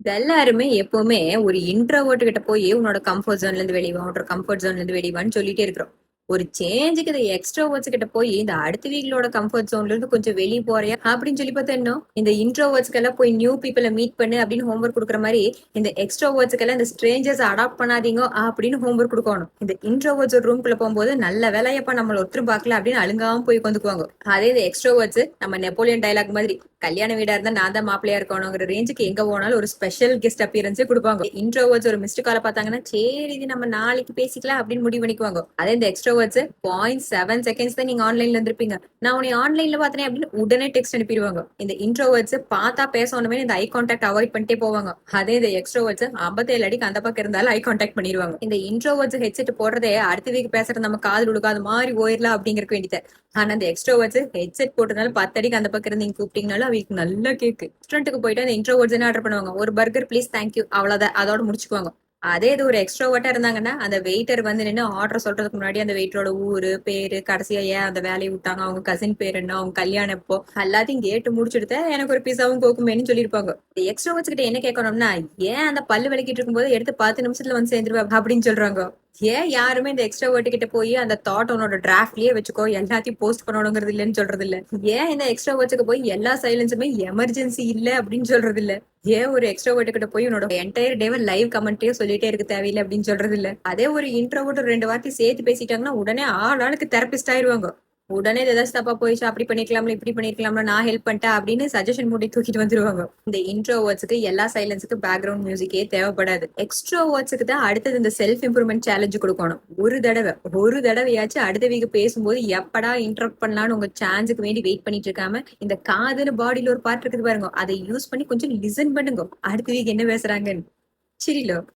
இது எல்லாருமே எப்பவுமே ஒரு இன்ட்ரோவர்ட் கிட்ட போய் உன்னோட கம்ஃபர்ட் ஜோன்ல இருந்து வெளிவா உன்னோட கம்ஃபர்ட் ஜோன்ல இருந்து வெளிவான்னு சொல்லிட்டே இருக்கிறோம். ஒரு சேஞ்சுக்கு இந்த எக்ஸ்ட்ரோவர்ட்ஸ் கிட்ட போய் இந்த அடுத்த வீக்லோட கம்ஃபர்ட் ஜோன்ல இருந்து கொஞ்சம் வெளியே போறியா அப்படின்னு சொல்லி பார்த்தா என்ன, இந்த இன்ட்ரோவர்ட்ஸ்க்கு எல்லாம் போய் நியூ பீப்பிளை மீட் பண்ணு அப்படின்னு ஹோம்ஒர்க் கொடுக்குற மாதிரி இந்த எக்ஸ்ட்ரோவர்ட்ஸ்க்கு எல்லாம் இந்த ஸ்ட்ரேஞ்சர்ஸ் அடாப்ட் பண்ணாதீங்க அப்படின்னு ஹோம்ஒர்க் கொடுக்கணும். இந்த இன்ட்ரோவர்ட்ஸ் ரூம்குள்ள போகும்போது நல்ல வேலையப்பா நம்மள ஒருத்தரும் பார்க்கல அப்படின்னு அழுங்காம போய் உட்காந்துக்குவாங்க. அதே இந்த எக்ஸ்ட்ரோவர்ட்ஸ் நம்ம நெப்போலியன் டைலாக் மாதிரி கல்யாண வீடா இருந்தா நான் தான் மாப்பிள்ளையா இருக்கணுங்கிற ரேஞ்சுக்கு எங்க போனாலும் ஒரு ஸ்பெஷல் கெஸ்ட் அப்பியரன்ஸே கொடுப்பாங்க. இன்ட்ரோவர்ட்ஸ் ஒரு மிஸ்டு காலை பார்த்தாங்கன்னா சரி இது நம்ம நாளைக்கு பேசிக்கலாம் அப்படின்னு முடிவு பண்ணிக்குவாங்க. அதே இந்த எக்ஸ்ட்ரோவர்ட்ஸ் 0.7 செகண்ட்ஸ் தான் நீங்க ஆன்லைன்ல இருந்திருப்பீங்க, நான் உன்னை ஆன்லைன்ல பார்த்தேன் அப்படின்னு உடனே டெக்ஸ்ட் அனுப்பிடுவாங்க. இந்த இன்ட்ரோவர்ட்ஸ் பார்த்தா பேசணுமே இந்த ஐ கான்டாக்ட் அவாய்ட் பண்ணிட்டே போவாங்க. அதே இந்த எக்ஸ்ட்ரோவர்ட்ஸ் 57 அடிக்கு அந்த பக்கம் இருந்தாலும் ஐ கான்டாக்ட் பண்ணிடுவாங்க. இந்த இன்ட்ரோவர்ட்ஸ் ஹெட்செட் போடுறதே அடுத்த வீக் பேசுறது நம்ம காது உழுக்காத மாதிரி போயிடலாம் அப்படிங்கிறக்க வேண்டியது. ஆனா அந்த எக்ஸ்ட்ரோவர்ட்ஸ் ஹெட்செட் போட்டதுனால 10 அடிக்கு அந்த பக்கம் இருந்து நீங்க கூப்பிட்டீங்கனாலும் அவங்களுக்கு நல்லா கேக்கு. ரெஸ்டாரண்ட்டுக்கு போயிட்டு அந்த இன்ட்ரோவர்ட்ஸ் ஆர்டர் பண்ணுவாங்க, ஒரு பர்கர் ப்ளீஸ் தேங்க்யூ அவ்வளவுதான், அதோட முடிச்சுக்குவாங்க. அதே இது ஒரு எக்ஸ்ட்ரோவர்ட்டா இருந்தாங்கன்னா அந்த வெயிட்டர் வந்து நின்று ஆர்டர் சொல்றதுக்கு முன்னாடி அந்த வெயிட்டரோட ஊரு பேரு கடைசியா ஏன் அந்த வேலையை விட்டாங்க, அவங்க கசின் பேர் என்ன, அவங்க கல்யாணம் எப்போ எல்லாத்தையும் கேட்டு முடிச்சுட்டு எனக்கு ஒரு பிஸாவும் கோக்குமேனு சொல்லியிருப்பாங்க. எக்ஸ்ட்ரோவர்ட்ஸ் கிட்ட என்ன கேட்கணும்னா, ஏன் அந்த பல்லு விளக்கிட்டு இருக்கும்போது எடுத்து 10 நிமிஷத்துல வந்து சேர்ந்துருவா அப்படின்னு சொல்றாங்க. ஏன் யாருமே இந்த எக்ஸ்ட்ரோவர்ட் கிட்ட போய் அந்த தாட் உன்னோட டிராஃப்ட்லயே வச்சுக்கோ எல்லாத்தையும் போஸ்ட் பண்ணணுங்கிறது இல்லைன்னு சொல்றது இல்ல. ஏன் இந்த எக்ஸ்ட்ரோவர்ட்ஸ்க்கு போய் எல்லா சைலன்ஸுமே எமர்ஜென்சி இல்ல அப்படின்னு சொல்றது இல்ல. ஏன் ஒரு எக்ஸ்ட்ரோவர்ட் கிட்ட போய் உன்னோட என்டையர் டேவை லைவ் கமெண்ட்டே சொல்லிட்டே இருக்க தேவையில்லை அப்படின்னு சொல்றது இல்ல. அதே ஒரு இன்ட்ரோவர்ட் 2 வார்த்தை சேர்த்து பேசிட்டாங்கன்னா உடனே ஆளுக்கு தெரபிஸ்ட் ஆயிருவாங்க. உடனே ஏதாச்சும் தப்பா போயிடுச்சு, அப்படி பண்ணிருக்கலாம்ல இப்படி பண்ணிருக்கலாம்ல நான் ஹெல்ப் பண்ணிட்டேன் அப்படின்னு சஜஷன் மூடி தூக்கிட்டு வந்துருவாங்க. இந்த இன்ட்ரோவர்ட்ஸ்க்கு எல்லா சைலன்ஸுக்கு பேக்ரவுண்ட் மியூசிக்கே தேவைப்படாது. எக்ஸ்ட்ரோவர்ட்ஸ்க்கு தான் அடுத்தது இந்த செல்ஃப் இம்ப்ரூவ்மெண்ட் சேலஞ்சு கொடுக்கணும். ஒரு தடவையாச்சும் அடுத்த வீக் பேசும்போது எப்படா இன்டரப்ட் பண்ணலாம்னு உங்க சான்ஸுக்கு வேண்டி வெயிட் பண்ணிட்டு இருக்காம இந்த காதுன்னு பாடியில ஒரு பார்ட் இருக்குது பாருங்க, அதை யூஸ் பண்ணி கொஞ்சம் லிசன் பண்ணுங்க அடுத்த வீக் என்ன பேசுறாங்கன்னு. சரிலோ.